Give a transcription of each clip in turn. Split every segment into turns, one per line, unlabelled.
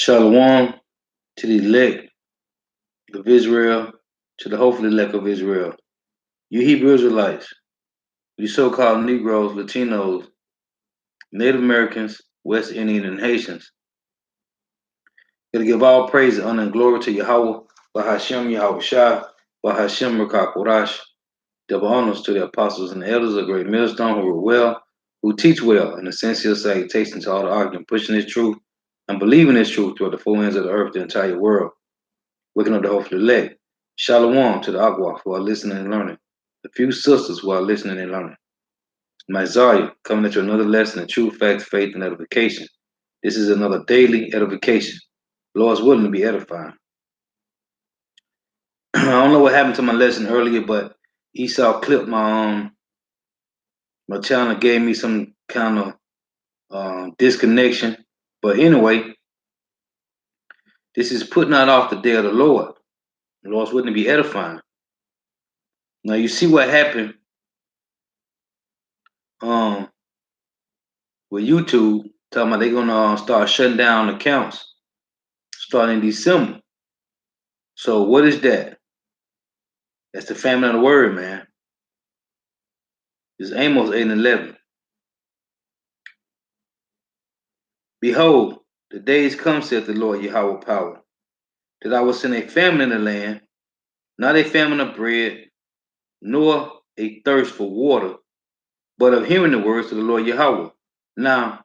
Shalom to the elect of Israel, to the hopeful elect of Israel. You Hebrew Israelites, you so-called Negroes, Latinos, Native Americans, West Indian, and Haitians. Gotta give all praise, honor, and glory to Yahweh, Bahashem Yahweh Shah, Bahashem Rakak Korash. Double honors to the apostles and the elders of Great Millstone who rule well, who teach well, and a sincere salutation to all the arguing, pushing this truth and believing this truth toward the four ends of the earth, the entire world. Waking up the hopeful elect. Shalom to the Agua who are listening and learning. The few sisters who are listening and learning. Mizaya coming at you another lesson in true facts, faith, and edification. This is another daily edification. Lord's willing to be edifying. I don't know what happened to my lesson earlier, but Esau clipped my channel, gave me some kind of disconnection. But anyway, this is putting out off the day of the Lord. The Lord's willing to be edifying. Now you see what happened with YouTube, talking about they're gonna start shutting down accounts starting in December. So what is that? That's the famine of the word, man. It's Amos 8 and 11. Behold, the days come, saith the Lord Yahweh power, that I will send a famine in the land, not a famine of bread, nor a thirst for water, but of hearing the words of the Lord Yahweh. Now,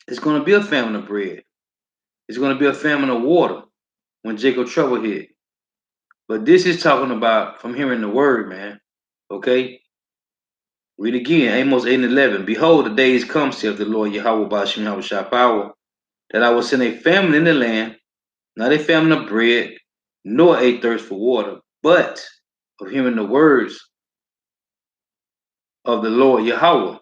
it's going to be a famine of bread. It's going to be a famine of water when Jacob trouble hit. But this is talking about from hearing the word, man. Okay? Read again, Amos 8 and 11. Behold, the days come, saith the Lord Yahweh Bashim Yahweh Shah, that I will send a famine in the land, not a famine of bread, nor a thirst for water, but of hearing the words of the Lord Yahweh.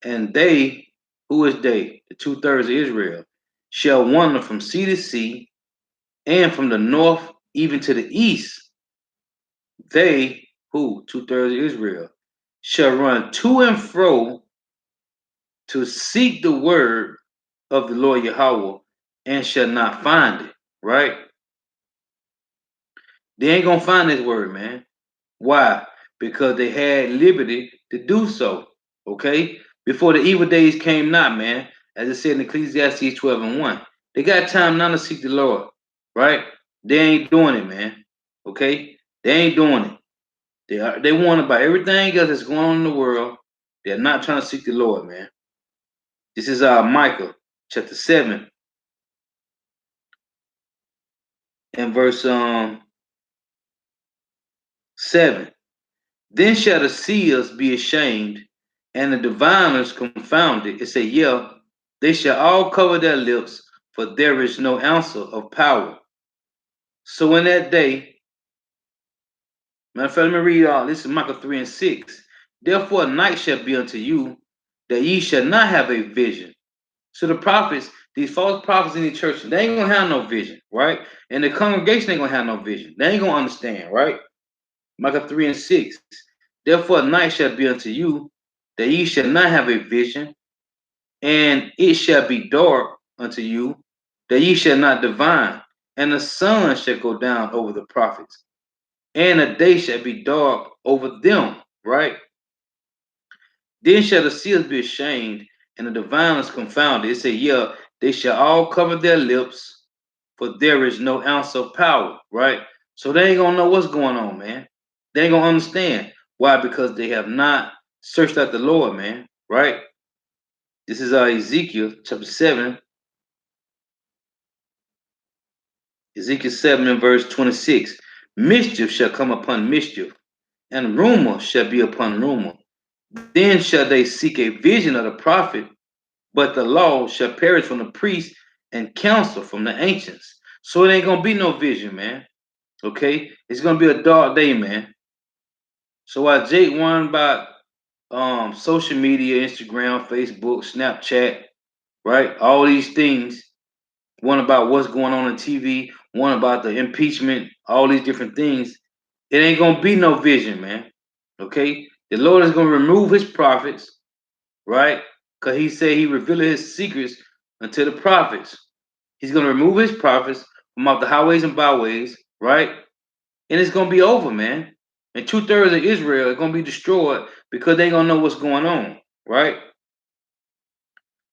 And they, who is they? The 2/3 of Israel, shall wander from sea to sea, and from the north even to the east. They, who? 2/3 of Israel, shall run to and fro to seek the word of the Lord Yahweh, and shall not find it, right? They ain't gonna find this word, man. Why? Because they had liberty to do so, okay? Before the evil days came not, man. As it said in Ecclesiastes 12 and 1. They got time now to seek the Lord, right? They ain't doing it, man. Okay? They ain't doing it. They want about everything else that's going on in the world. They're not trying to seek the Lord, man. This is Micah chapter 7 and verse 7. Then shall the seers be ashamed, and the diviners confounded. It say, yeah, they shall all cover their lips, for there is no answer of power. So in that day, matter of fact, let me read all this is Micah 3 and 6. Therefore, a night shall be unto you, that ye shall not have a vision. So the prophets, these false prophets in the church, they ain't gonna have no vision, right? And the congregation ain't gonna have no vision. They ain't gonna understand, right? Micah 3 and 6. Therefore, a night shall be unto you, that ye shall not have a vision, and it shall be dark unto you, that ye shall not divine, and the sun shall go down over the prophets, and the day shall be dark over them, right? Then shall the seers be ashamed, and the diviners confounded. It say, yeah, they shall all cover their lips, for there is no ounce of power, right? So they ain't gonna know what's going on, man. They ain't gonna understand. Why? Because they have not searched out the Lord, man, right? This is Ezekiel chapter 7. Ezekiel 7 and verse 26. Mischief shall come upon mischief, and rumor shall be upon rumor. Then shall they seek a vision of the prophet, but the law shall perish from the priest and counsel from the ancients. So it ain't gonna be no vision, man. Okay? It's gonna be a dark day, man. So while Jake won about social media, Instagram, Facebook, Snapchat, right? All these things, one about what's going on TV, one about the impeachment, all these different things. It ain't gonna be no vision, man. Okay? The Lord is gonna remove his prophets, right? Because he said he revealed his secrets until the prophets. He's going to remove his prophets from off the highways and byways, right? And it's going to be over, man. And 2/3 of Israel are going to be destroyed because they going to know what's going on, right?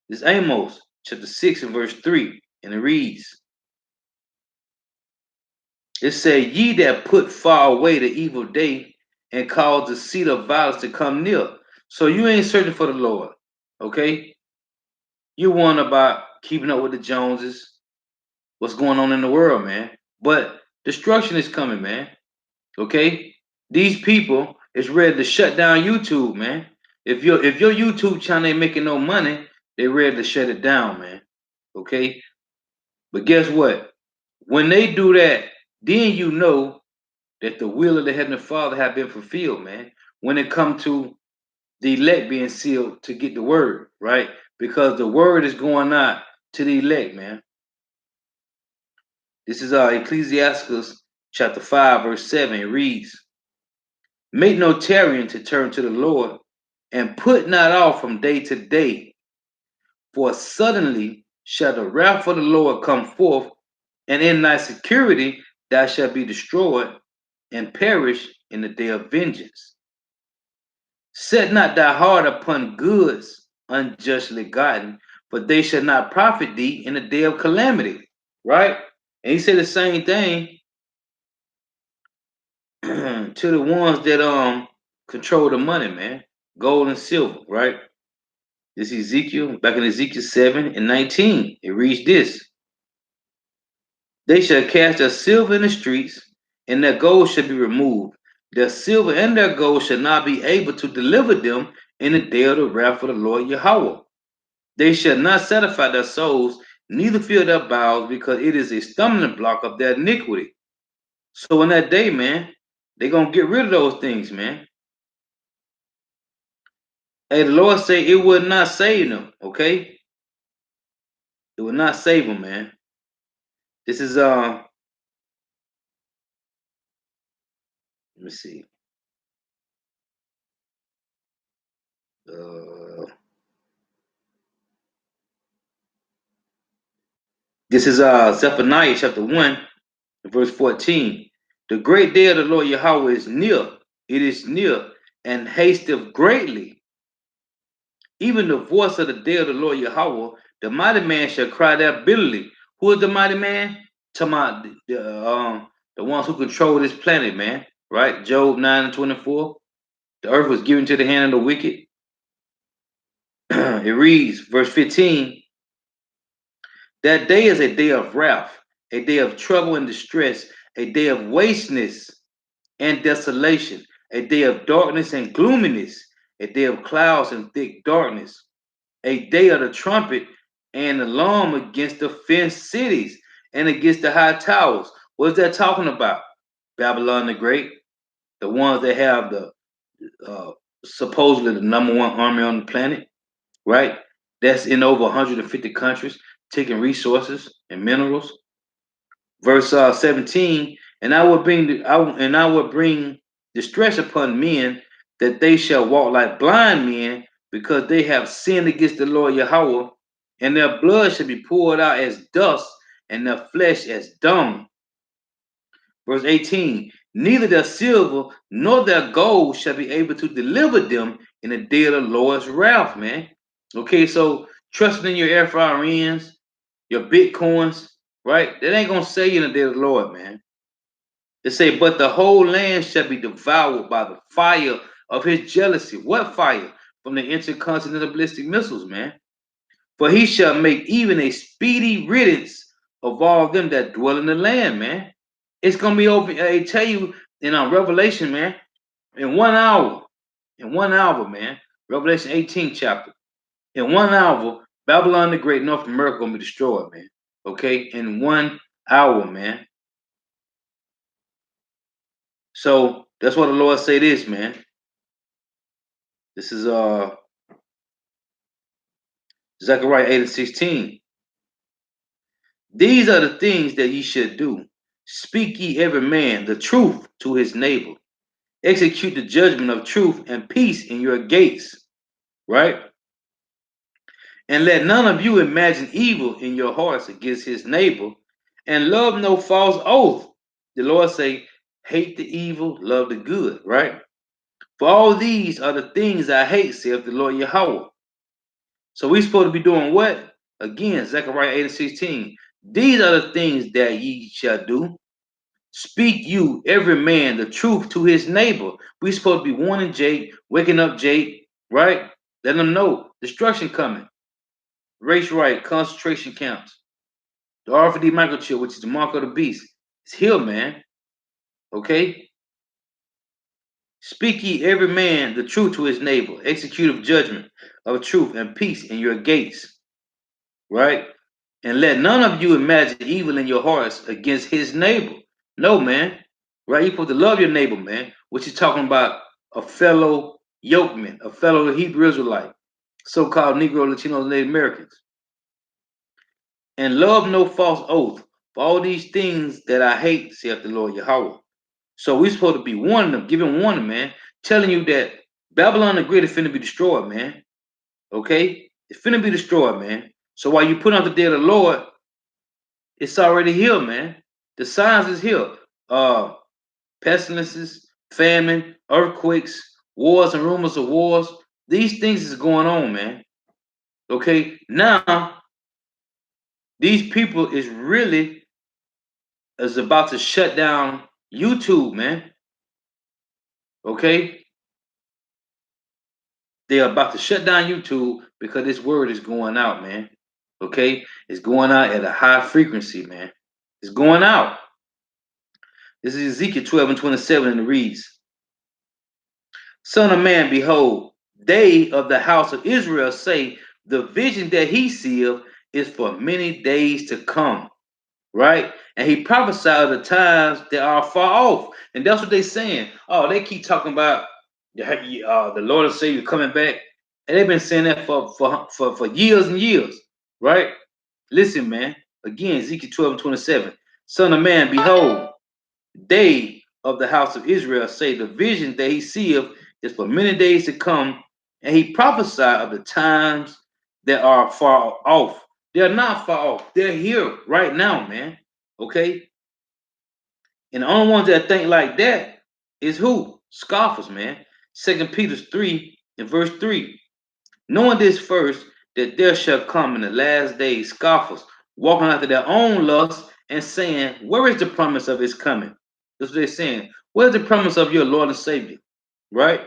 This is Amos chapter 6 and verse 3, and it reads, it said, ye that put far away the evil day and cause the seat of violence to come near. So you ain't searching for the Lord, okay? You want about keeping up with the Joneses, what's going on in the world, man. But destruction is coming, man. Okay? These people is ready to shut down YouTube, man. If your YouTube channel ain't making no money, they ready to shut it down, man. Okay? But guess what? When they do that, then you know that the will of the Heavenly Father have been fulfilled, man. When it come to the elect being sealed to get the word, right? Because the word is going out to the elect, man. This is Ecclesiastes chapter 5, verse 7. It reads, make no tarrying to turn to the Lord, and put not off from day to day, for suddenly shall the wrath of the Lord come forth, and in thy security thou shalt be destroyed and perish in the day of vengeance. Set not thy heart upon goods unjustly gotten, for they shall not profit thee in the day of calamity. Right? And he said the same thing to the ones that control the money, man. Gold and silver, right? This is Ezekiel, back in Ezekiel 7 and 19. It reads this. They shall cast their silver in the streets, and their gold shall be removed. Their silver and their gold shall not be able to deliver them in the day of the wrath of the Lord Yahweh. They shall not satisfy their souls, neither fill their bowels, because it is a stumbling block of their iniquity. So in that day, man, they're going to get rid of those things, man. Hey, the Lord say it will not save them, okay? It will not save them, man. This is, let me see. This is Zephaniah chapter 1, verse 14. The great day of the Lord Yahweh is near. It is near and hasteth greatly. Even the voice of the day of the Lord Yahweh, the mighty man shall cry there bitterly. Who is the mighty man? Talking about the ones who control this planet, man. Right? Job 9 and 24. The earth was given to the hand of the wicked. It reads, verse 15. That day is a day of wrath, a day of trouble and distress, a day of wasteness and desolation, a day of darkness and gloominess, a day of clouds and thick darkness, a day of the trumpet and alarm against the fenced cities and against the high towers. What is that talking about? Babylon the Great, the ones that have the supposedly the number one army on the planet, right? That's in over 150 countries, taking resources and minerals. Verse 17, and I will bring distress upon men, that they shall walk like blind men, because they have sinned against the Lord Yahweh, and their blood shall be poured out as dust, and their flesh as dung. Verse 18, neither their silver nor their gold shall be able to deliver them in the day of the Lord's wrath, man. Okay, so trusting in your FRNs, your Bitcoins, right? That ain't gonna save you in the day of the Lord, man. They say, but the whole land shall be devoured by the fire of his jealousy. What fire? From the intercontinental ballistic missiles, man. For he shall make even a speedy riddance of all them that dwell in the land, man. It's gonna be over. I tell you in Revelation, man, in 1 hour, man. Revelation 18 chapter. In 1 hour, Babylon the Great, North America gonna be destroyed, man. Okay, in 1 hour, man. So that's what the Lord say this, man. This is Zechariah 8 and 16. These are the things that ye should do. Speak ye every man the truth to his neighbor. Execute the judgment of truth and peace in your gates. Right? And let none of you imagine evil in your hearts against his neighbor, and love no false oath. The Lord say, hate the evil, love the good, right? For all these are the things I hate, saith the Lord Yahweh. So we supposed to be doing what? Again, Zechariah 8 and 16. These are the things that ye shall do. Speak you, every man, the truth to his neighbor. We supposed to be warning Jake, waking up Jake, right? Letting them know destruction coming. Race right, concentration camps. The RFID microchip, which is the mark of the beast. It's here, man. Okay? Speak ye every man the truth to his neighbor. Executive judgment of truth and peace in your gates. Right? And let none of you imagine evil in your hearts against his neighbor. No, man. Right? You're supposed to love your neighbor, man. What you talking about? A fellow yokeman, a fellow Hebrew Israelite, so-called Negro, Latino, Native Americans. And love no false oath. For all these things that I hate, saith the Lord Yahweh. So we're supposed to be warning them, giving warning, man, telling you that Babylon the Great is finna be destroyed, man. Okay? It's finna be destroyed, man. So while you put out the day of the Lord, it's already here, man. The signs is here. Pestilences, famine, earthquakes, wars and rumors of wars. These things is going on, man. Okay? Now, these people is about to shut down YouTube, man. Okay? They are about to shut down YouTube because this word is going out, man. Okay? It's going out at a high frequency, man. It's going out. This is Ezekiel 12 and 27, and it reads, Son of man, behold, they of the house of Israel say, the vision that he seeth is for many days to come. Right? And he prophesied the times that are far off. And that's what they're saying. Oh, they keep talking about the Lord and Savior coming back. And they've been saying that for years and years. Right? Listen, man. Again, Ezekiel 12 and 27. Son of man, behold, they of the house of Israel say the vision that he seeth is for many days to come. And he prophesied of the times that are far off. They're not far off. They're here right now, man. Okay? And the only ones that think like that is who? Scoffers, man. 2 Peter 3 and verse 3. Knowing this first, that there shall come in the last days scoffers, walking after their own lusts and saying, where is the promise of his coming? That's what they're saying. Where's the promise of your Lord and Savior? Right?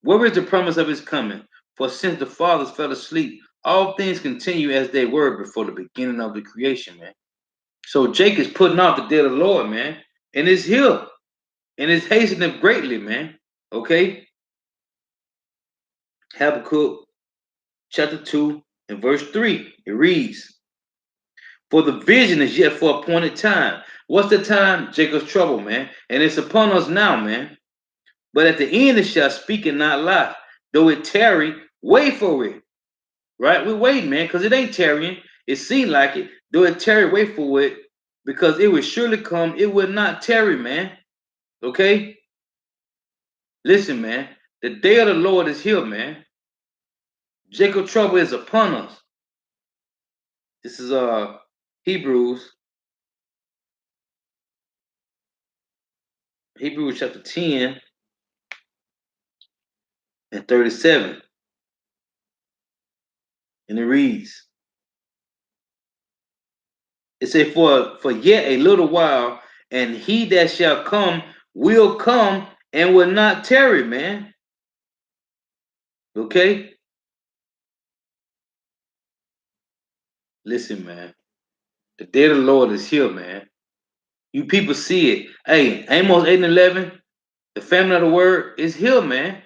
Where is the promise of his coming? For since the fathers fell asleep, all things continue as they were before the beginning of the creation, man. So Jake is putting out the day of the Lord, man. And it's here. And it's hastening greatly, man. Okay? Habakkuk chapter 2 and verse 3. It reads, for the vision is yet for appointed time. What's the time? Jacob's trouble, man. And it's upon us now, man. But at the end it shall speak and not lie. Though it tarry, wait for it. Right? We're waiting, man, because it ain't tarrying. It seemed like it. Though it tarry, wait for it, because it will surely come. It will not tarry, man. Okay? Listen, man. The day of the Lord is here, man. Jacob trouble is upon us. This is Hebrews chapter 10 and 37. And it reads, it says, for yet a little while, and he that shall come will come and will not tarry, man. Okay? Listen, man. The day of the Lord is here, man. You people see it. Hey, Amos 8 and 11, the famine of the word is here, man.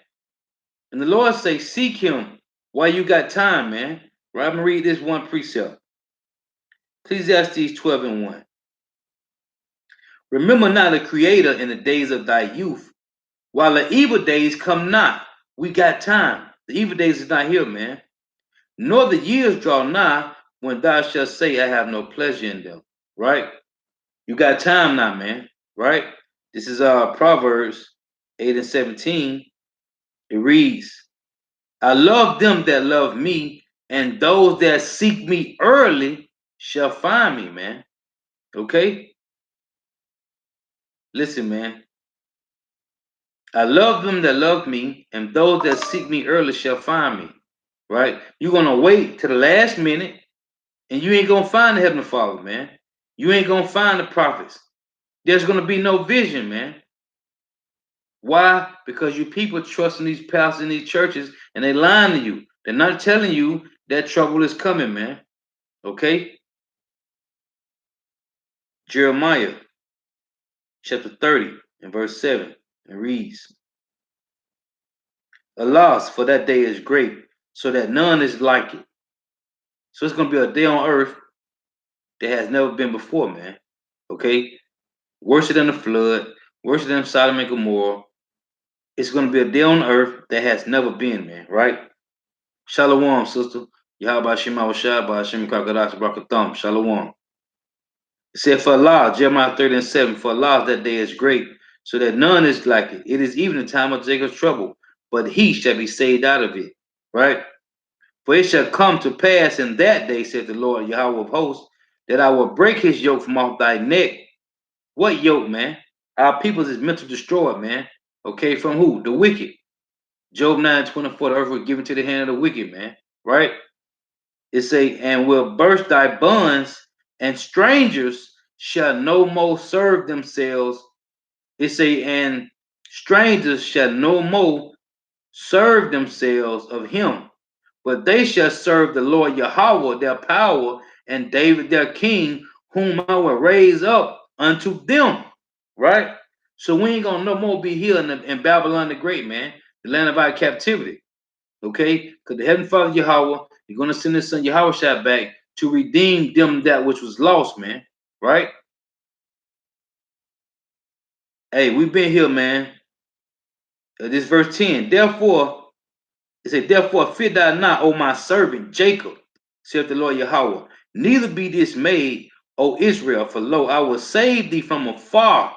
And the Lord say, seek him while you got time, man. Right? I'm going to read this one precept. Ecclesiastes 12 and 1. Remember not the Creator in the days of thy youth, while the evil days come not. We got time. The evil days is not here, man. Nor the years draw nigh when thou shalt say, I have no pleasure in them. Right? You got time now, man. Right? This is Proverbs 8 and 17. It reads, I love them that love me, And those that seek me early shall find me, man. Okay? Listen, man. I love them that love me, and those that seek me early shall find me. Right? You're gonna wait to the last minute, and you ain't gonna find the Heavenly Father, man. You ain't gonna find the prophets. There's gonna be no vision, man. Why? Because you people trust in these pastors in these churches, and they lying to you. They're not telling you that trouble is coming, man. Okay? Jeremiah chapter 30 and verse 7. It reads, Alas, for that day is great, so that none is like it. So it's gonna be a day on earth that has never been before, man. Okay? Worse than the flood, worse than Sodom and Gomorrah. It's gonna be a day on earth that has never been, man, right? Shalom, sister. Yahweh Shema Washai, Hashem Kakadash Brakatham. Shalom. It said, For Allah, Jeremiah 30 and 7, for Allah that day is great, so that none is like it. It is even the time of Jacob's trouble, but he shall be saved out of it. Right? For it shall come to pass in that day, said the Lord Yahweh of hosts, that I will break his yoke from off thy neck. What yoke, man? Our peoples is meant to destroy it, man. Okay, from who? The wicked. Job 9:24, the earth was given to the hand of the wicked, man. Right? It say, and will burst thy bonds, and strangers shall no more serve themselves. It say, and strangers shall no more serve themselves of him, but they shall serve the Lord Yahweh their power, and David their king, whom I will raise up unto them. Right? So we ain't gonna no more be here in Babylon the Great, man, the land of our captivity. Okay? Because the Heavenly Father Yahweh, you're going to send his son Yahweh Shai back to redeem them that which was lost, man. Right? Hey, we've been here, man. This verse 10. Therefore, it said, Therefore, fear thou not, O my servant Jacob, saith the Lord Yahweh. Neither be dismayed, O Israel, for lo, I will save thee from afar,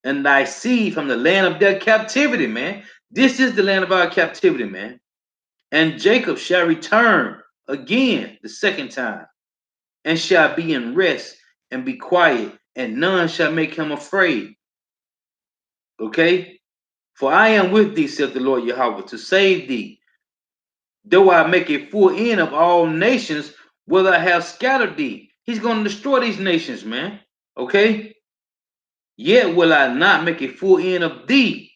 and thy seed from the land of their captivity, man. This is the land of our captivity, man. And Jacob shall return again the second time, and shall be in rest and be quiet, and none shall make him afraid. Okay? For I am with thee, saith the Lord Yahweh, to save thee. Though I make a full end of all nations, will I have scattered thee. He's going to destroy these nations, man. Okay? Yet will I not make a full end of thee,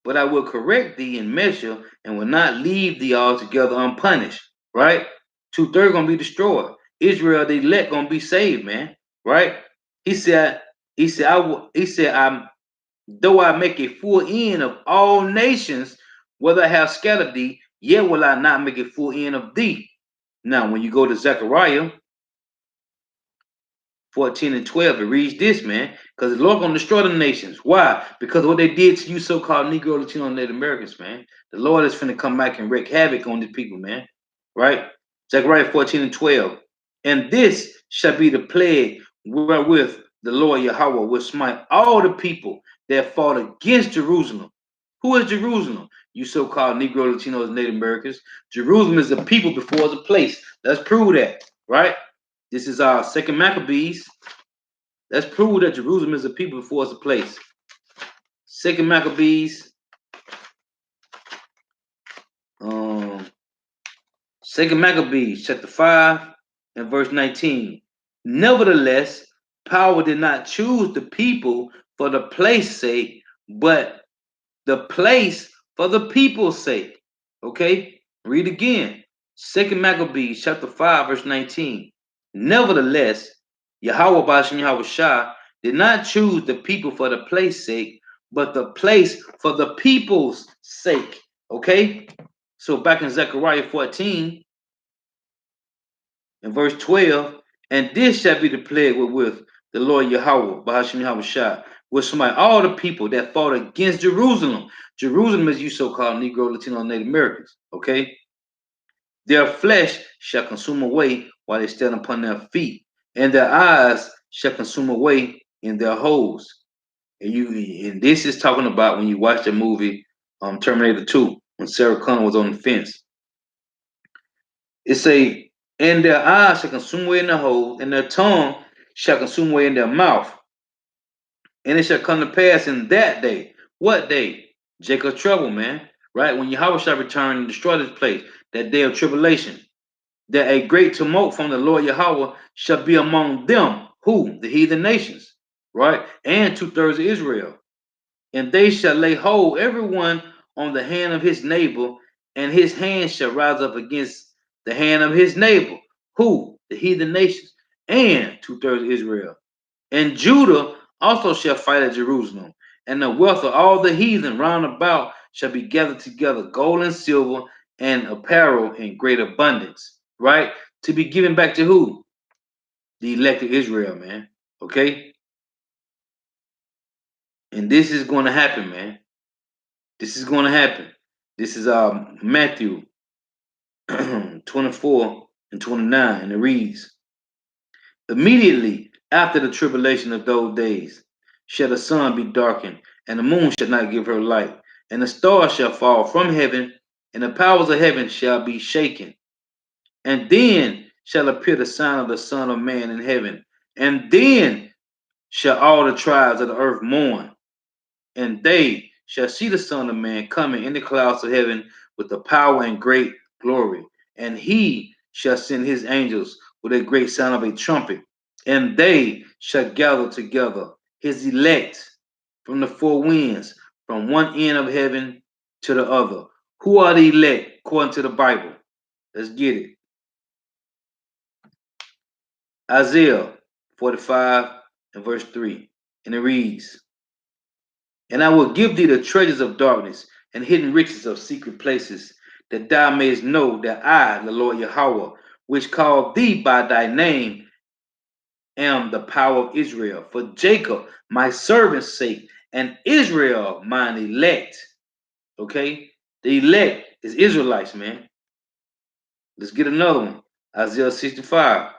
but I will correct thee in measure, and will not leave thee altogether unpunished. Right? 2/3 gonna be destroyed. Israel, the elect, gonna be saved, man. Right? He said, I'm though I make a full end of all nations, whether I have scattered thee, yet will I not make a full end of thee. Now, when you go to Zechariah 14 and 12, it reads this, man, because the Lord gonna destroy the nations. Why? Because of what they did to you so-called Negro, Latino, and Native Americans, man. The Lord is finna come back and wreak havoc on these people, man. Right? Zechariah 14 and 12. And this shall be the plague wherewith the Lord Yahweh will smite all the people that fought against Jerusalem. Who is Jerusalem? You so-called Negro, Latinos, Native Americans. Jerusalem is the people before it's a place. Let's prove that, right? This is our Second Maccabees. Let's prove that Jerusalem is a people before it's a place. Second Maccabees, Second Maccabees, chapter 5 and verse 19. Nevertheless, power did not choose the people for the place sake, but the place for the people's sake. Okay? Read again. Second Maccabees, chapter 5, verse 19. Nevertheless, Yahweh Bashem Yahweh Shah did not choose the people for the place sake, but the place for the people's sake. Okay? So back in Zechariah 14 and verse 12, and this shall be the plague with the Lord Yahweh, Bahashim Yahweh Shah, will smite all the people that fought against Jerusalem. Jerusalem is you so-called Negro, Latino, and Native Americans. Okay? Their flesh shall consume away while they stand upon their feet, and their eyes shall consume away in their holes. And this is talking about when you watch the movie Terminator 2, when Sarah Connor was on the fence. It say, and their eyes shall consume away in the hole, and their tongue shall consume away in their mouth. And it shall come to pass in that day. What day? Jacob's trouble, man. Right? When Yahweh shall return and destroy this place, that day of tribulation, that a great tumult from the Lord Yahweh shall be among them. Who? The heathen nations. Right? And 2/3 of Israel. And they shall lay hold everyone on the hand of his neighbor, and his hand shall rise up against the hand of his neighbor. Who? The heathen nations. And 2/3 of Israel. And Judah also shall fight at Jerusalem, and the wealth of all the heathen round about shall be gathered together, gold and silver and apparel in great abundance, right? To be given back to who? The elect of Israel, man. Okay? And this is going to happen, man. This is going to happen. This is Matthew 24 and 29, and it reads, immediately after the tribulation of those days shall the sun be darkened, and the moon shall not give her light, and the stars shall fall from heaven, and the powers of heaven shall be shaken. And then shall appear the sign of the Son of Man in heaven. And then shall all the tribes of the earth mourn, and they shall see the Son of Man coming in the clouds of heaven with the power and great glory. And he shall send his angels with a great sound of a trumpet, and they shall gather together his elect from the four winds, from one end of heaven to the other. Who are the elect according to the Bible? Let's get it. Isaiah 45 and verse 3. And it reads, and I will give thee the treasures of darkness and hidden riches of secret places, that thou mayest know that I, the Lord Yahweh, which called thee by thy name, am the power of Israel, for Jacob, my servant's sake, and Israel, mine elect. Okay? The elect is Israelites, man. Let's get another one. Isaiah 65.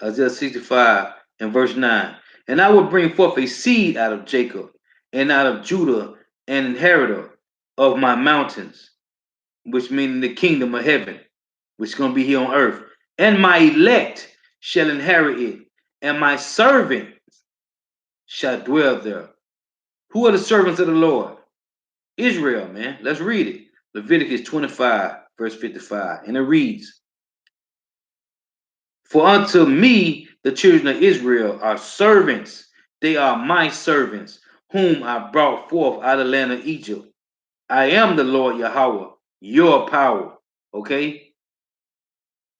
Isaiah 65 and verse 9. And I will bring forth a seed out of Jacob and out of Judah, an inheritor of my mountains, which means the kingdom of heaven, which is going to be here on earth. And my elect shall inherit it, and my servant shall dwell there. Who are the servants of the Lord? Israel, man. Let's read it. Leviticus 25, verse 55. And it reads, for unto me the children of Israel are servants. They are my servants, whom I brought forth out of the land of Egypt. I am the Lord Yahweh, your power. Okay?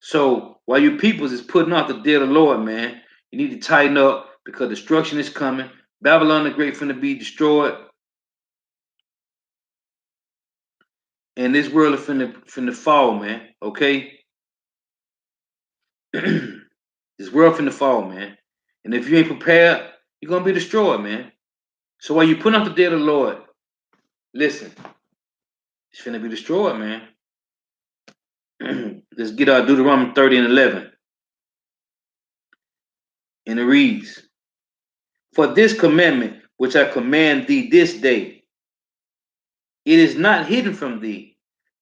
So while you peoples is putting off the day of the Lord, man, you need to tighten up because destruction is coming. Babylon the Great finna be destroyed. And this world is finna fall, man. Okay? This world finna fall, man. And if you ain't prepared, you're gonna be destroyed, man. So while you putting off the day of the Lord, listen, it's finna be destroyed, man. Let's get our Deuteronomy 30 and 11. And it reads, for this commandment which I command thee this day, it is not hidden from thee,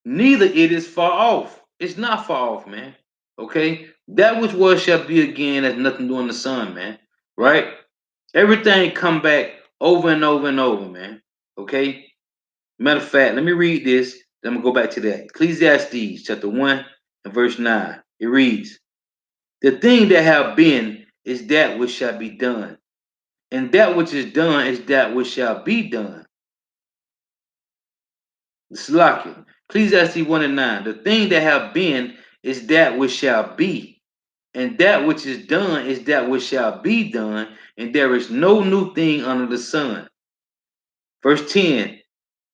neither it is far off. It's not far off, man. Okay? That which was shall be again has nothing to do in the sun, man. Right? Everything come back over and over and over, man. Okay? Matter of fact, let me read this. Then I'm gonna go back to that. Ecclesiastes chapter 1 and verse 9. It reads, the thing that have been is that which shall be done, and that which is done is that which shall be done. Slakia. Ecclesiastes 1 and 9. The thing that have been is that which shall be, and that which is done is that which shall be done, and there is no new thing under the sun. Verse 10.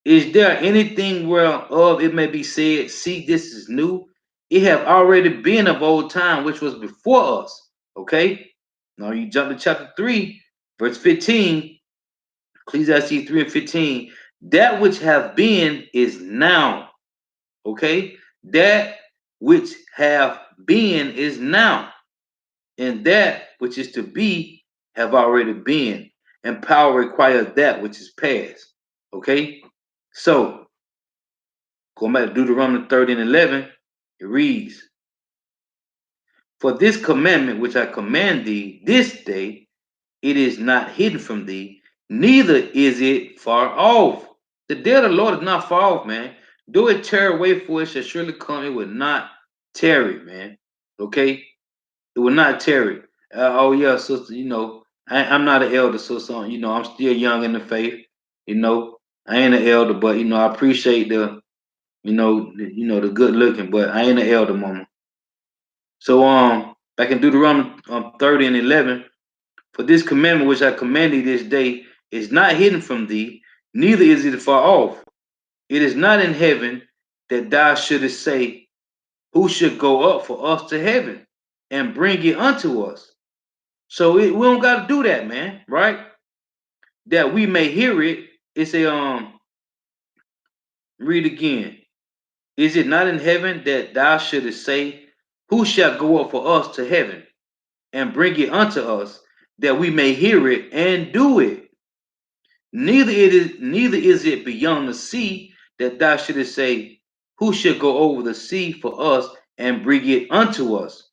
Is there anything whereof it may be said, see, this is new? It have already been of old time, which was before us. Okay? Now you jump to chapter 3, verse 15. Ecclesiastes 3 and 15. That which have been is now. Okay? That which have been is now. And that which is to be have already been. And power requires that which is past. Okay? So, Going back to Deuteronomy 30 and 11, it reads, "For this commandment which I command thee this day, it is not hidden from thee, neither is it far off." The day of the Lord is not far off, man. Do it tarry, wait for it, shall surely come. It will not tarry, man. Okay? It will not tarry. Oh, yeah, sister, I'm not an elder, sister. I'm still young in the faith. I ain't an elder, but, I appreciate the good looking, but I ain't an elder, mama. So, back in Deuteronomy 30 and 11, "For this commandment which I command thee this day is not hidden from thee, neither is it far off. It is not in heaven, that thou shouldest say, Who should go up for us to heaven and bring it unto us?" So we don't got to do that, man, right? That we may hear it. It's a read again. "Is it not in heaven, that thou shouldest say, Who shall go up for us to heaven and bring it unto us, that we may hear it and do it? Neither is it beyond the sea, that thou shouldest say, Who shall go over the sea for us and bring it unto us,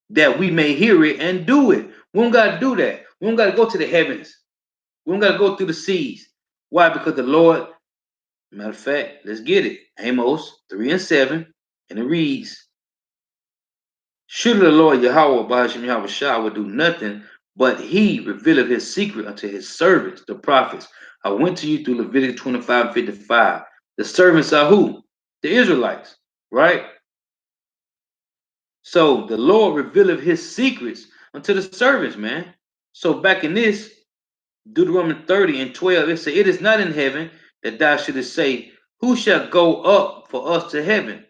that we may hear it and do it." We don't got to do that. We don't got to go to the heavens. We don't got to go through the seas. Why? Because the Lord, matter of fact, let's get it. Amos 3 and 7, and it reads, "Surely the Lord Yahweh Bahashim Yahweh Shah will do nothing, but he revealeth his secret unto his servants, the prophets." I went to you through Leviticus 25 and 55. The servants are who? The Israelites, right? So the Lord revealeth his secrets unto the servants, man. So back in this, Deuteronomy 30 and 12, it says, "It is not in heaven, that thou shouldest say, Who shall go up for us to heaven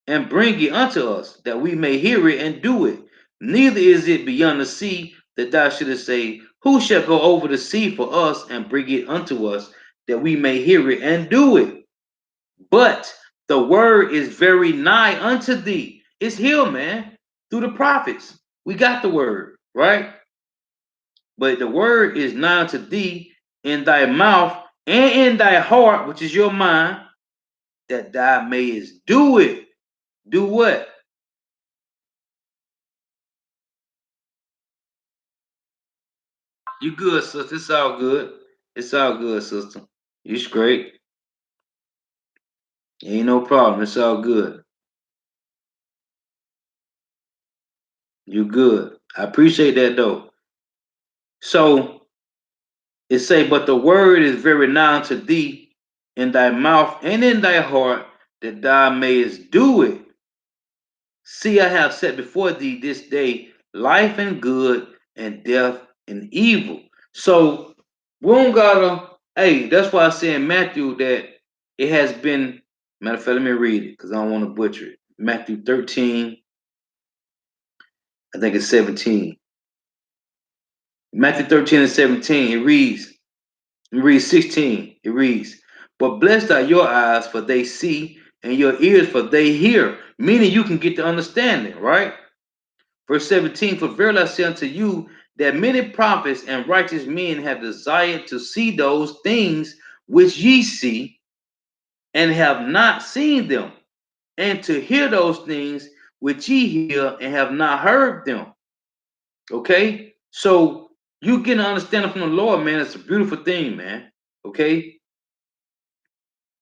and bring it unto us, that we may hear it and do it? Neither is it beyond the sea, that thou shouldest say, Who shall go over the sea for us and bring it unto us, that we may hear it and do it? But the word is very nigh unto thee." It's here, man, through the prophets. We got the word, right? "But the word is nigh unto thee, in thy mouth and in thy heart," which is your mind, "that thou mayest do it." Do what? You good, sister. It's all good. It's all good, sister. You straight. Ain't no problem. It's all good. You good. I appreciate that though. So it say, "But the word is very nigh unto thee, in thy mouth and in thy heart, that thou mayest do it. See, I have set before thee this day life and good, and death and evil." So we don't gotta, hey, that's why I say in Matthew that it has been, matter of fact, let me read it because I don't want to butcher it. Matthew 13, I think it's 17. Matthew 13 and 17, it reads 16, it reads, "But blessed are your eyes, for they see, and your ears, for they hear." Meaning you can get the understanding, right? Verse 17, "For verily I say unto you, that many prophets and righteous men have desired to see those things which ye see, and have not seen them, and to hear those things which ye hear, and have not heard them." Okay? So you get an understanding from the Lord, man. It's a beautiful thing, man. Okay?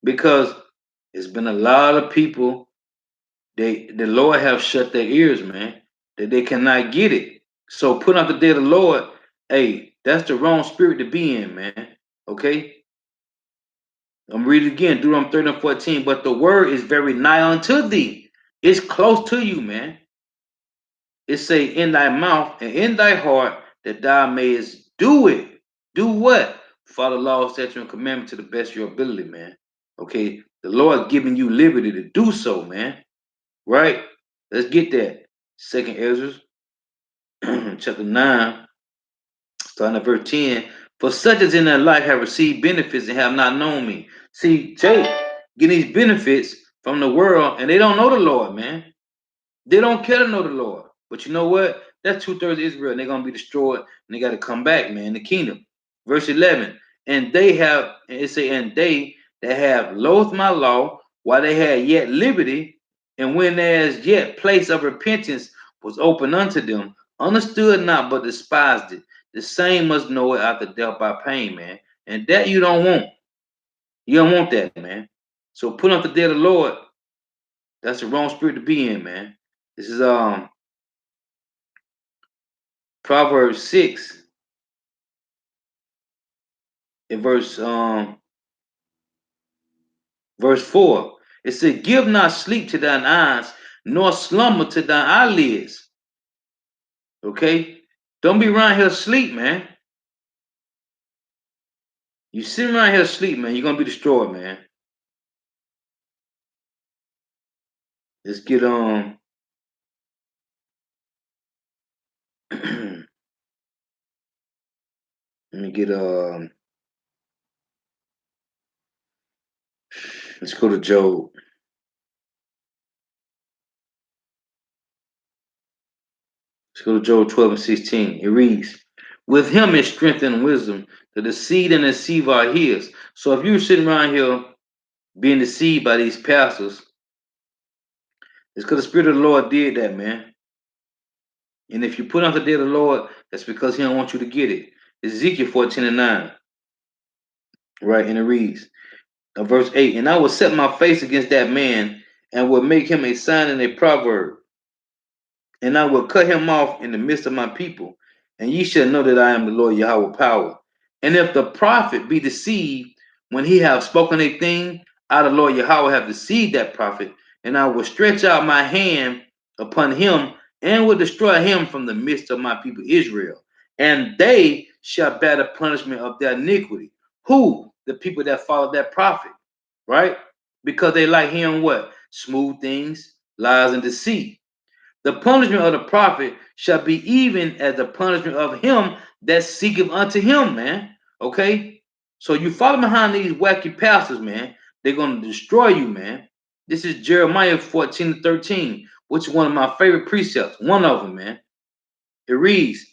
Because it's been a lot of people, the Lord have shut their ears, man, that they cannot get it. So put out the day of the Lord, hey, that's the wrong spirit to be in, man. Okay? I'm reading again, Deuteronomy 30 and 14. "But the word is very nigh unto thee." It's close to you, man. It say, "In thy mouth and in thy heart, that thou mayest do it." Do what? Follow law, statute, and commandment to the best of your ability, man. Okay? The Lord giving you liberty to do so, man. Right? Let's get that. Second Ezra, chapter 9, starting at verse 10. "For such as in their life have received benefits and have not known me." See, Jake getting these benefits from the world, and they don't know the Lord, man. They don't care to know the Lord. But you know what? That's 2/3 of Israel, and they're gonna be destroyed, and they got to come back, man. The kingdom. Verse 11. And they that have loathed my law, while they had yet liberty, and when there's yet place of repentance was open unto them, understood not but despised it. The same must know it after death by pain, man. And that you don't want. You don't want that, man. So put up the day of the Lord. That's the wrong spirit to be in, man. This is Proverbs 6 in verse 4. It said, give not sleep to thine eyes, nor slumber to thine eyelids. Okay? Don't be around here asleep, man. You sit around here asleep, man, you're gonna be destroyed, man. Let's get let me get let's go to Job. Let's go to Job 12 and 16. It reads, with him is strength and wisdom, the deceit and deceive are his. So if you're sitting around here being deceived by these pastors, it's because the Spirit of the Lord did that, man. And if you put on the day of the Lord, that's because he don't want you to get it. Ezekiel 14 and 9, right? And it reads, verse 8, and I will set my face against that man and will make him a sign and a proverb, and I will cut him off in the midst of my people, and ye shall know that I am the Lord Yahweh power. And if the prophet be deceived when he have spoken a thing, I the Lord Yahweh have deceived that prophet, and I will stretch out my hand upon him and will destroy him from the midst of my people Israel. And they shall bear the punishment of their iniquity. Who? The people that follow that prophet, right? Because they like hearing what? Smooth things, lies, and deceit. The punishment of the prophet shall be even as the punishment of him that seeketh unto him, man. Okay? So you follow behind these wacky pastors, man. They're going to destroy you, man. This is Jeremiah 14 to 13, which is one of my favorite precepts. One of them, man. It reads,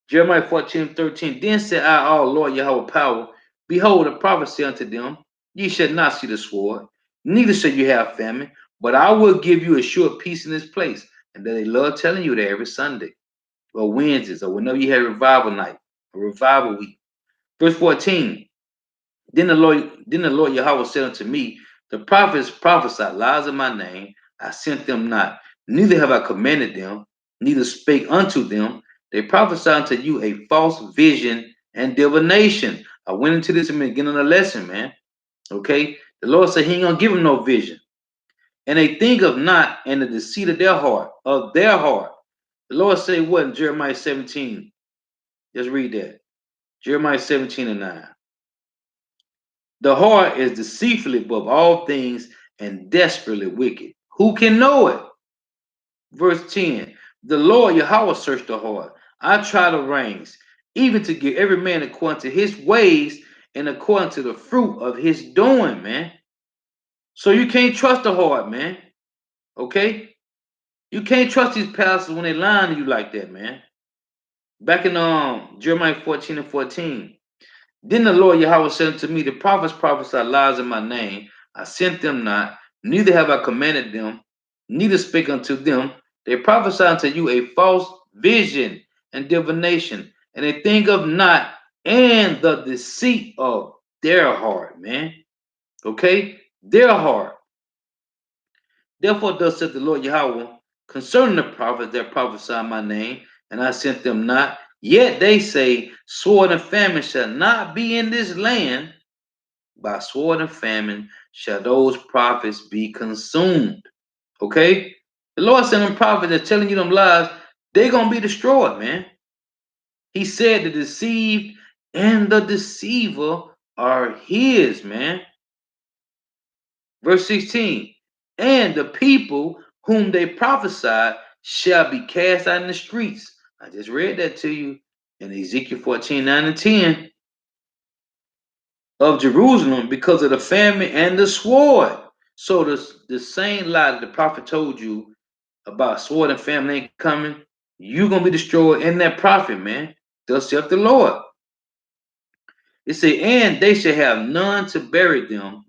Jeremiah 14 to 13, then said I, oh Lord Yahweh power, behold, the prophet said unto them, ye shall not see the sword, neither shall you have famine, but I will give you a sure peace in this place. And that they love telling you that every Sunday or Wednesdays or whenever you have revival night or revival week. Verse 14. Then the Lord Yahweh said unto me, the prophets prophesied lies in my name. I sent them not, neither have I commanded them, neither spake unto them. They prophesied unto you a false vision and divination. I went into this in the beginning of the lesson, man. Okay? The Lord said he ain't gonna give them no vision. And they think of not in the deceit of their heart, of their heart. The Lord said what in Jeremiah 17? Just read that. Jeremiah 17 and 9. The heart is deceitfully above all things and desperately wicked. Who can know it? Verse 10. The Lord Yahweh searched the heart. I try the reins, even to give every man according to his ways and according to the fruit of his doing, man. So you can't trust the heart, man. Okay? You can't trust these pastors when they lying to you like that, man. Back in Jeremiah 14 and 14. Then the Lord Yahweh said unto me, the prophets prophesy lies in my name. I sent them not, neither have I commanded them, neither speak unto them. They prophesy unto you a false vision and divination, and they think of not and the deceit of their heart, man. Okay? Their heart. Therefore, thus said the Lord Yahweh, concerning the prophets that prophesy in my name, and I sent them not, yet they say, sword and famine shall not be in this land. By sword and famine shall those prophets be consumed. Okay? The Lord sent them prophets that telling you them lies, they're going to be destroyed, man. He said the deceived and the deceiver are his, man. Verse 16, and the people whom they prophesied shall be cast out in the streets. I just read that to you in Ezekiel 14, 9 and 10 of Jerusalem because of the famine and the sword. So the same lie that the prophet told you about sword and famine ain't coming, you're going to be destroyed in that prophet, man. Thus saith the Lord. It said, and they shall have none to bury them,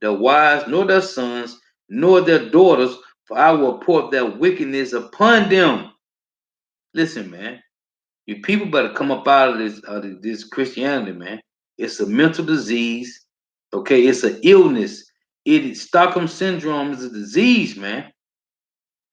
their wives, nor their sons, nor their daughters, for I will pour up their wickedness upon them. Listen, man, you people better come up out of this Christianity, man. It's a mental disease. Okay, it's an illness. It is Stockholm syndrome is a disease, man.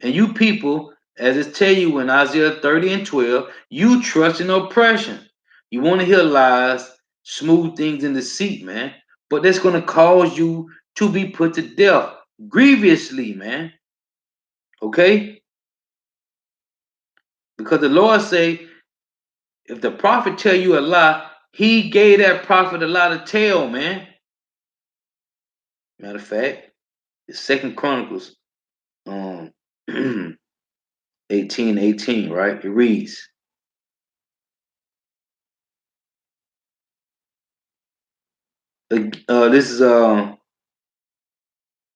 And you people, as it tell you in Isaiah 30 and 12, you trust in oppression. You want to hear lies, smooth things in deceit, man. But that's going to cause you to be put to death grievously, man. Okay? Because the Lord say, if the prophet tell you a lie, he gave that prophet a lie to tell, man. Matter of fact, it's Second Chronicles 18:18, right? It reads, this is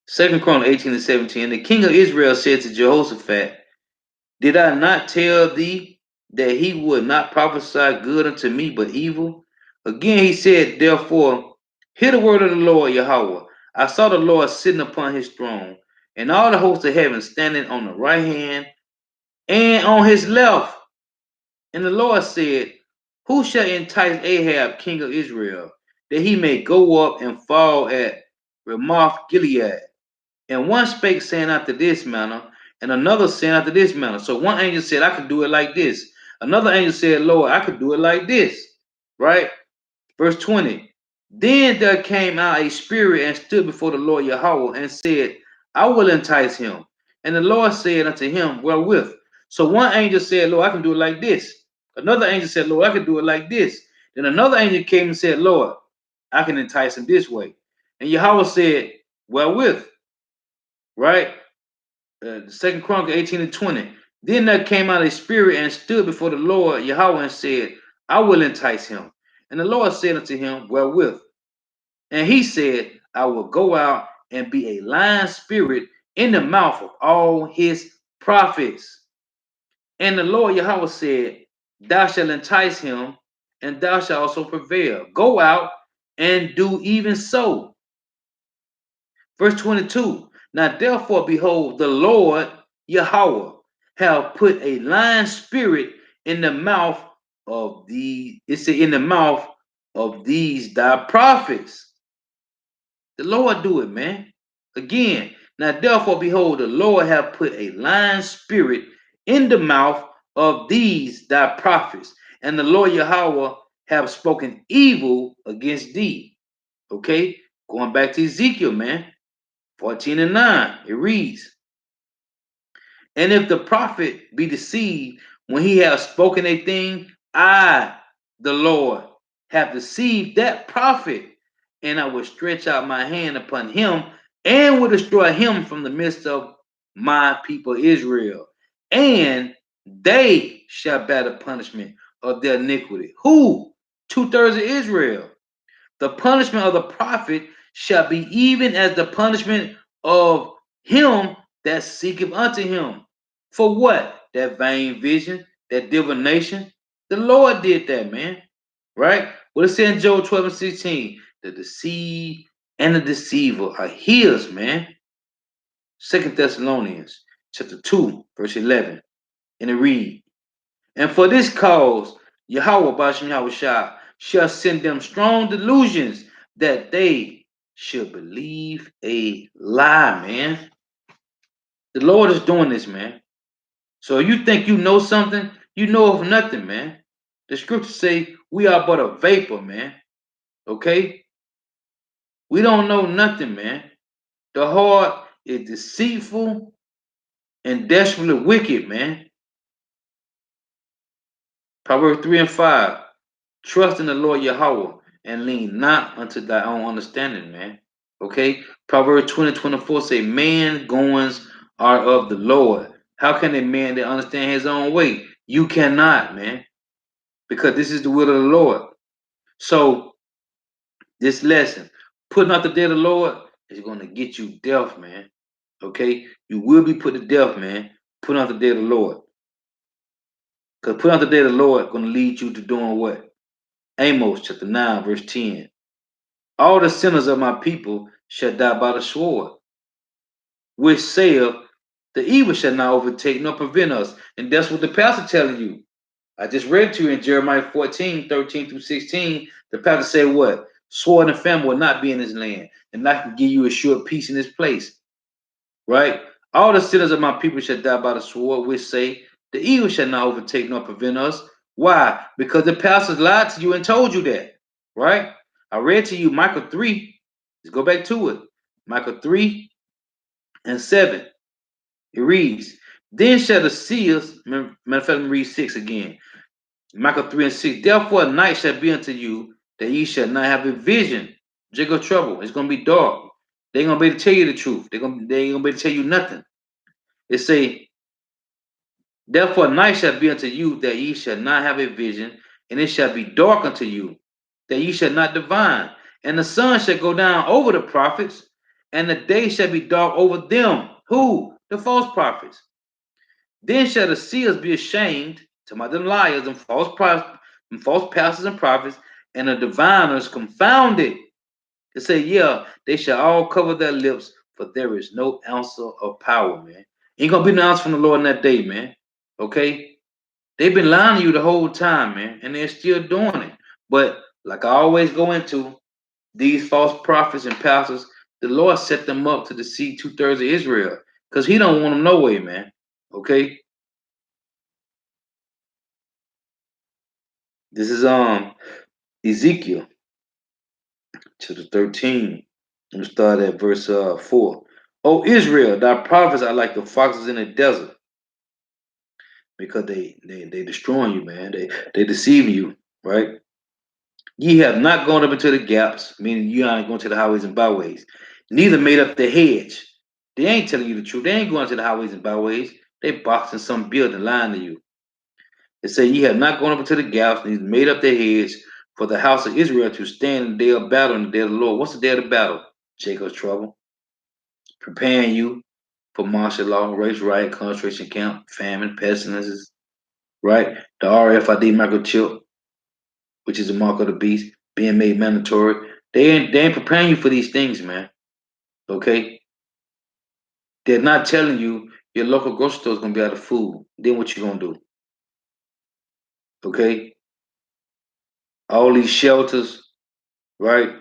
Second Chronicles 18 and 17. And the king of Israel said to Jehoshaphat, did I not tell thee that he would not prophesy good unto me, but evil? Again he said, therefore, hear the word of the Lord Yahweh. I saw the Lord sitting upon his throne, and all the hosts of heaven standing on the right hand and on his left. And the Lord said, who shall entice Ahab, king of Israel, that he may go up and fall at Ramoth Gilead? And one spake saying after this manner, and another saying after this manner. So one angel said, I could do it like this. Another angel said, Lord, I could do it like this. Right? Verse 20. Then there came out a spirit and stood before the Lord Yahweh and said, I will entice him. And the Lord said unto him, wherewith? So one angel said, Lord, I can do it like this. Another angel said, Lord, I can do it like this. Then another angel came and said, Lord, I can entice him this way. And Yahweh said, wherewith? Right? Second Chronicles 18 and 20. Then there came out a spirit and stood before the Lord Yahweh and said, I will entice him. And the Lord said unto him, wherewith? And he said, I will go out and be a lying spirit in the mouth of all his prophets. And the Lord Yahweh said, thou shalt entice him, and thou shalt also prevail. Go out and do even so. Verse 22. Now therefore, behold, the Lord Yahweh have put a lying spirit in the mouth of these, it said in the mouth of these thy prophets. The Lord do it, man. Again, now therefore, behold, the Lord have put a lying spirit in the mouth of these thy prophets, and the Lord Yahweh have spoken evil against thee. Okay, going back to Ezekiel, man. 14 and 9, it reads, and if the prophet be deceived when he hath spoken a thing, I, the Lord, have deceived that prophet, and I will stretch out my hand upon him and will destroy him from the midst of my people Israel. And they shall bear the punishment of their iniquity. Who? 2/3 of Israel. The punishment of the prophet shall be even as the punishment of him that seeketh unto him. For what? That vain vision, that divination. The Lord did that, man. Right? What it said in Job 12 and 16. The deceived and the deceiver are his, man. 2 Thessalonians chapter 2, verse 11. And it read, and for this cause, Yahweh Bashem Yahushua shall send them strong delusions that they should believe a lie, man. The Lord is doing this, man. So you think you know something, you know of nothing, man. The scriptures say we are but a vapor, man. Okay? We don't know nothing, man. The heart is deceitful and desperately wicked, man. Proverbs 3 and 5. Trust in the Lord Yahweh and lean not unto thy own understanding, man. Okay? Proverbs 20:24 say, man goings are of the Lord. How can a man that understand his own way? You cannot, man. Because this is the will of the Lord. So this lesson, putting out the day of the Lord, is going to get you deaf, man. Okay? You will be put to death, man. Putting out the day of the Lord. Because putting out the day of the Lord is going to lead you to doing what? Amos chapter 9, verse 10. All the sinners of my people shall die by the sword, which saith, the evil shall not overtake nor prevent us. And that's what the pastor telling you. I just read to you in Jeremiah 14, 13 through 16. The pastor said what? Sword and famine will not be in his land, and I can give you a sure peace in this place. Right? All the sinners of my people shall die by the sword, which say, the evil shall not overtake nor prevent us. Why? Because the pastors lied to you and told you that. Right? I read to you Micah 3. Let's go back to it. Micah 3 and 7. It reads, then shall the seers, matter of fact, let me read 6 again. Micah 3 and 6. Therefore, a night shall be unto you that ye shall not have a vision. Jacob trouble. It's gonna be dark. They ain't gonna be able to tell you the truth. They ain't gonna be able to tell you nothing. It say, therefore, a night shall be unto you that ye shall not have a vision, and it shall be dark unto you that ye shall not divine. And the sun shall go down over the prophets, and the day shall be dark over them. Who? The false prophets. Then shall the seers be ashamed, to my them liars and false prophets, and false pastors and prophets, and the diviners confounded. To say, yeah, they shall all cover their lips, for there is no answer of power, man. Ain't gonna be no answer from the Lord in that day, man. Okay? They've been lying to you the whole time, man, and they're still doing it. But like I always go into, these false prophets and pastors, the Lord set them up to deceive 2/3 of Israel, because He don't want them no way, man. Okay? This is Ezekiel chapter 13. I'm gonna start at verse 4. O Israel, thy prophets are like the foxes in the desert, because they destroying you, man. They deceiving you, right? Ye have not gone up into the gaps, meaning you aren't going to the highways and byways. Neither made up the hedge. They ain't telling you the truth. They ain't going to the highways and byways. They boxing some building, lying to you. They say, ye have not gone up into the gaps, neither made up the hedge for the house of Israel to stand in the day of battle and the day of the Lord. What's the day of the battle? Jacob's trouble. Preparing you for martial law, race riot, concentration camp, famine, pestilences, right? The RFID microchip, which is the mark of the beast, being made mandatory. They ain't preparing you for these things, man. Okay? They're not telling you your local grocery store is gonna be out of food. Then what you gonna do? Okay? All these shelters, right?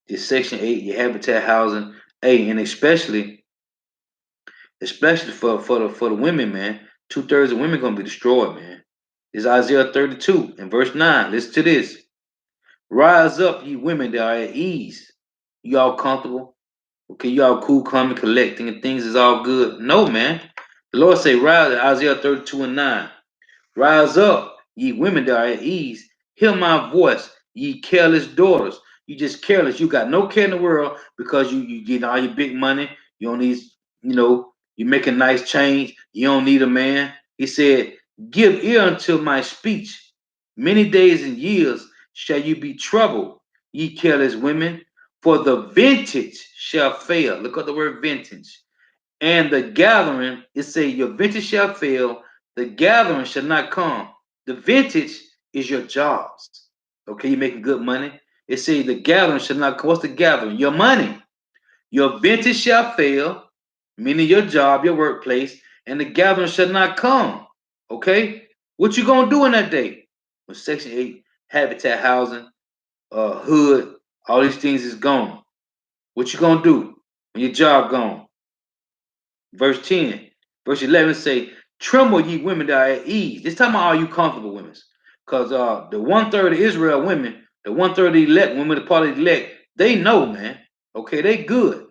Your Section 8, your habitat housing. Hey, and especially for the women, man. 2/3 of women gonna be destroyed, man. It's Isaiah 32 and verse 9. Listen to this. Rise up, ye women that are at ease. You all comfortable? Okay, you all cool, calm, and collecting, and things is all good. No, man. The Lord say, rise, Isaiah 32 and 9. Rise up, ye women that are at ease. Hear my voice, ye careless daughters. You just careless. You got no care in the world because you getting all your big money. You don't need, you make a nice change. You don't need a man. He said, give ear unto my speech. Many days and years shall you be troubled, ye careless women, for the vintage shall fail. Look at the word vintage. And the gathering, it say your vintage shall fail, the gathering shall not come. The vintage is your jobs. Okay, you're making good money. It say the gathering shall not come. What's the gathering? Your money. Your vintage shall fail, meaning your job, your workplace, and the gathering shall not come. Okay? What you gonna do in that day? When Section 8, habitat housing, hood, all these things is gone. What you gonna do when your job gone? Verse 10, verse 11 say, tremble ye women that are at ease. This time all you comfortable women. Because the 1/3 of Israel women, the 1/3 of the elect women, the part of the elect, they know, man. Okay, they good.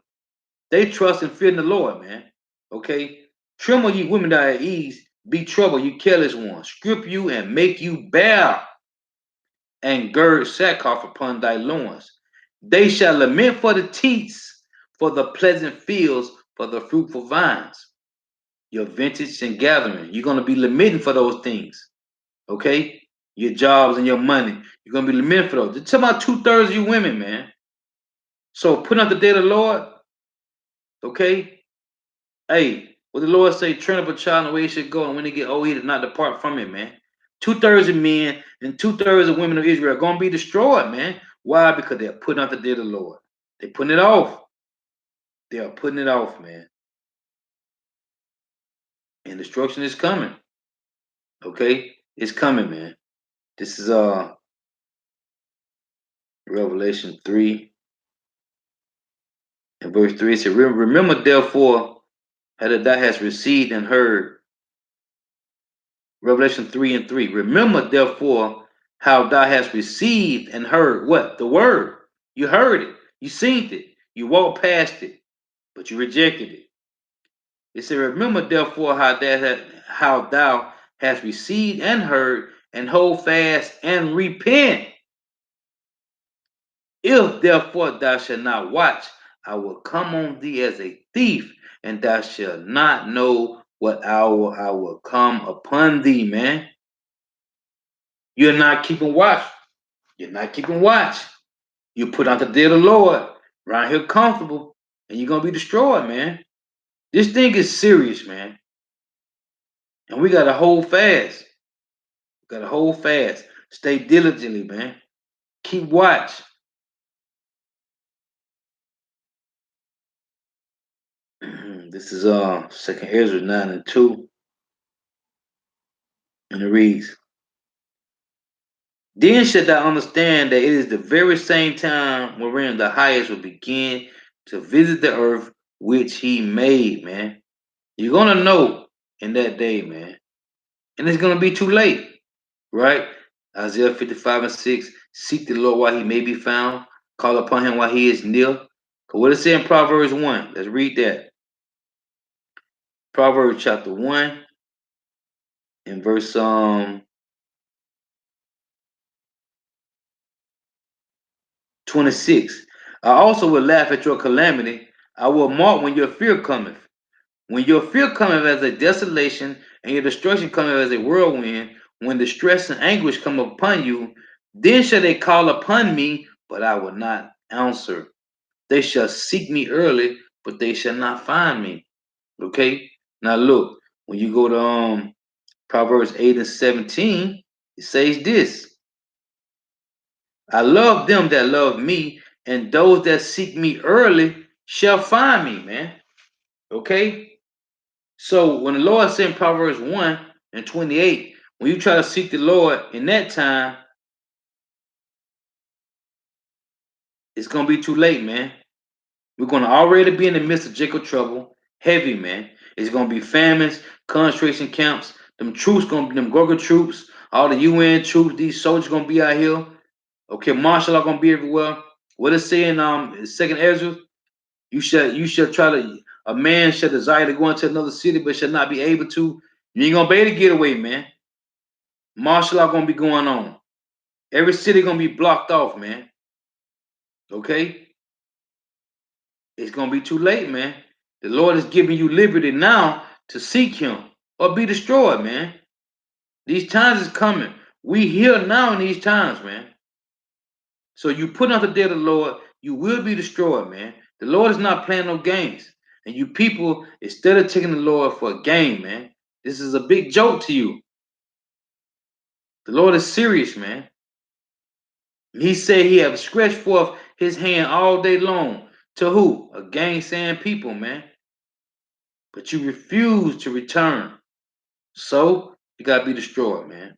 They trust and fear in the Lord, man. Okay. Tremble ye women that are at ease, be troubled, you careless ones. Strip you and make you bare, and gird sackcloth upon thy loins. They shall lament for the teats, for the pleasant fields, for the fruitful vines. Your vintage and gathering. You're going to be lamenting for those things. Okay? Your jobs and your money. You're going to be lamenting for those. It's about 2/3 of you women, man. So put out the day of the Lord. Okay? Hey, what the Lord say, train up a child in the way he should go, and when they get old, he does not depart from it, man. 2/3 of men and 2/3 of women of Israel are gonna be destroyed, man. Why? Because they're putting out the day of the Lord. They're putting it off. They are putting it off, man. And destruction is coming. Okay, it's coming, man. This is Revelation 3 and verse 3. It says, remember therefore how that thou hast received and heard. Revelation 3 and 3. Remember therefore how thou hast received and heard what? The word. You heard it. You seen it. You walked past it, but you rejected it. It said, remember therefore how thou hast received and heard, and hold fast and repent. If therefore thou shalt not watch, I will come on thee as a thief, and thou shalt not know what hour I will come upon thee, man. You're not keeping watch. You're not keeping watch. You put out the day of the Lord, around here comfortable, and you're gonna be destroyed, man. This thing is serious, man. And we gotta hold fast. We gotta hold fast. Stay diligently, man. Keep watch. This is Second Ezra 9 and 2. And it reads, then shalt thou understand that it is the very same time wherein the highest will begin to visit the earth which he made, man. You're gonna know in that day, man. And it's gonna be too late, right? Isaiah 55 and 6, seek the Lord while he may be found, call upon him while he is near. What it say in Proverbs 1? Let's read that. Proverbs chapter 1 and verse 26. I also will laugh at your calamity. I will mock when your fear cometh. When your fear cometh as a desolation, and your destruction cometh as a whirlwind, when distress and anguish come upon you, then shall they call upon me, but I will not answer. They shall seek me early, but they shall not find me. Okay? Now look, when you go to Proverbs 8 and 17, it says this. I love them that love me, and those that seek me early shall find me, man. Okay? So when the Lord said in Proverbs 1 and 28, when you try to seek the Lord in that time, it's going to be too late, man. We're going to already be in the midst of Jacob trouble. Heavy, man. It's going to be famines, concentration camps. Them troops going to be them Gorga troops, all the UN troops, these soldiers going to be out here. Okay, martial law going to be everywhere. What it say in Second Ezra? You shall try to, a man shall desire to go into another city, but shall not be able to. You ain't gonna be able to get away, man. Martial law gonna be going on. Every city gonna be blocked off, man. Okay? It's gonna be too late, man. The Lord is giving you liberty now to seek him or be destroyed, man. These times is coming. We here now in these times, man. So you put out the day of the Lord, you will be destroyed, man. The Lord is not playing no games. And you people, instead of taking the Lord for a game, man, this is a big joke to you. The Lord is serious, man. He said he have stretched forth his hand all day long. To who? A gainsaying people, man. But you refuse to return. So you gotta be destroyed, man.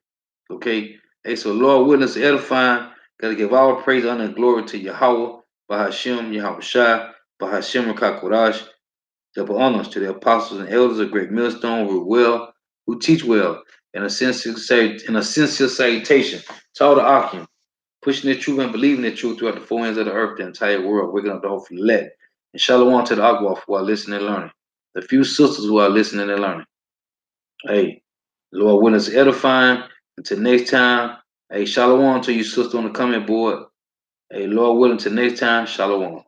Okay? Hey, so Lord witness edifying. Gotta give all praise, honor, and glory to Yahweh, Bahashem, Yahweh Shai, Bahashem Rakakodash. Double honors to the apostles and elders of Great Millstone who teach well, and a sincere salutation to all the Akim, pushing the truth and believing the truth throughout the four ends of the earth, the entire world, waking up the whole elect. And shalom to the Agwaf who are listening and learning. The few sisters who are listening and learning. Hey, Lord willing, edifying. Until next time, hey, shalom to you sister on the comment board. Hey, Lord willing, till next time, shalom.